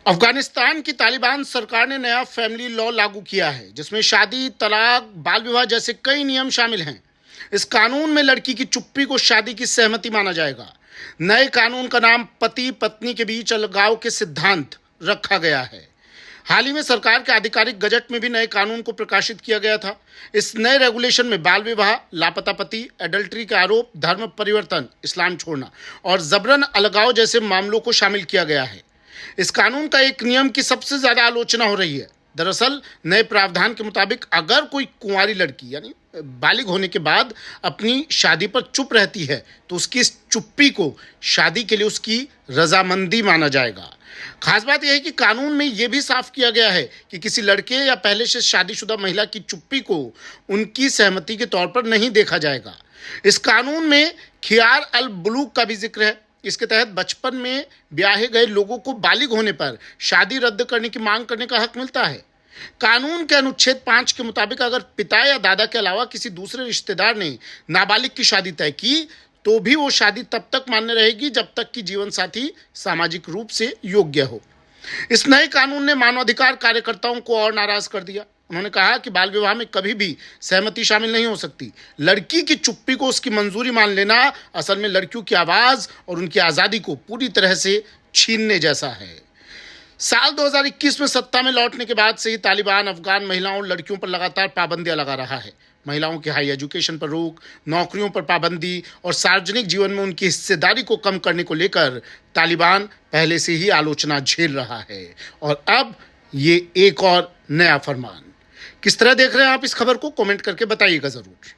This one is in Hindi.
अफगानिस्तान की तालिबान सरकार ने नया फैमिली लॉ लागू किया है जिसमें शादी, तलाक, बाल विवाह जैसे कई नियम शामिल हैं। इस कानून में लड़की की चुप्पी को शादी की सहमति माना जाएगा। नए कानून का नाम पति पत्नी के बीच अलगाव के सिद्धांत रखा गया है। हाल ही में सरकार के आधिकारिक गजट में भी नए कानून को प्रकाशित किया गया था। इस नए रेगुलेशन में बाल विवाह, लापता पति, एडल्ट्री के आरोप, धर्म परिवर्तन, इस्लाम छोड़ना और जबरन अलगाव जैसे मामलों को शामिल किया गया है। इस कानून का एक नियम की सबसे ज्यादा आलोचना हो रही है। दरअसल नए प्रावधान के मुताबिक अगर कोई कुंवारी लड़की यानी बालिग होने के बाद अपनी शादी पर चुप रहती है तो उसकी इस चुप्पी को शादी के लिए उसकी रजामंदी माना जाएगा। खास बात यह है कि कानून में यह भी साफ किया गया है कि किसी लड़के या पहले से शादीशुदा महिला की चुप्पी को उनकी सहमति के तौर पर नहीं देखा जाएगा। इस कानून में खियार अल बुलूग का भी जिक्र है। इसके तहत बचपन में ब्याहे गए लोगों को बालिग होने पर शादी रद्द करने की मांग करने का हक मिलता है। कानून के अनुच्छेद 5 के मुताबिक अगर पिता या दादा के अलावा किसी दूसरे रिश्तेदार ने नाबालिग की शादी तय की तो भी वो शादी तब तक मान्य रहेगी जब तक कि जीवन साथी सामाजिक रूप से योग्य हो। इस नए कानून ने मानवाधिकार कार्यकर्ताओं को और नाराज कर दिया। उन्होंने कहा कि बाल विवाह में कभी भी सहमति शामिल नहीं हो सकती। लड़की की चुप्पी को उसकी मंजूरी मान लेना असल में लड़कियों की आवाज और उनकी आजादी को पूरी तरह से छीनने जैसा है। साल 2021 में सत्ता में लौटने के बाद से ही तालिबान अफगान महिलाओं और लड़कियों पर लगातार पाबंदियां लगा रहा है। महिलाओं की हाई एजुकेशन पर रोक, नौकरियों पर पाबंदी और सार्वजनिक जीवन में उनकी हिस्सेदारी को कम करने को लेकर तालिबान पहले से ही आलोचना झेल रहा है और अब ये एक और नया फरमान। किस तरह देख रहे हैं आप इस खबर को? कमेंट करके बताइएगा जरूर।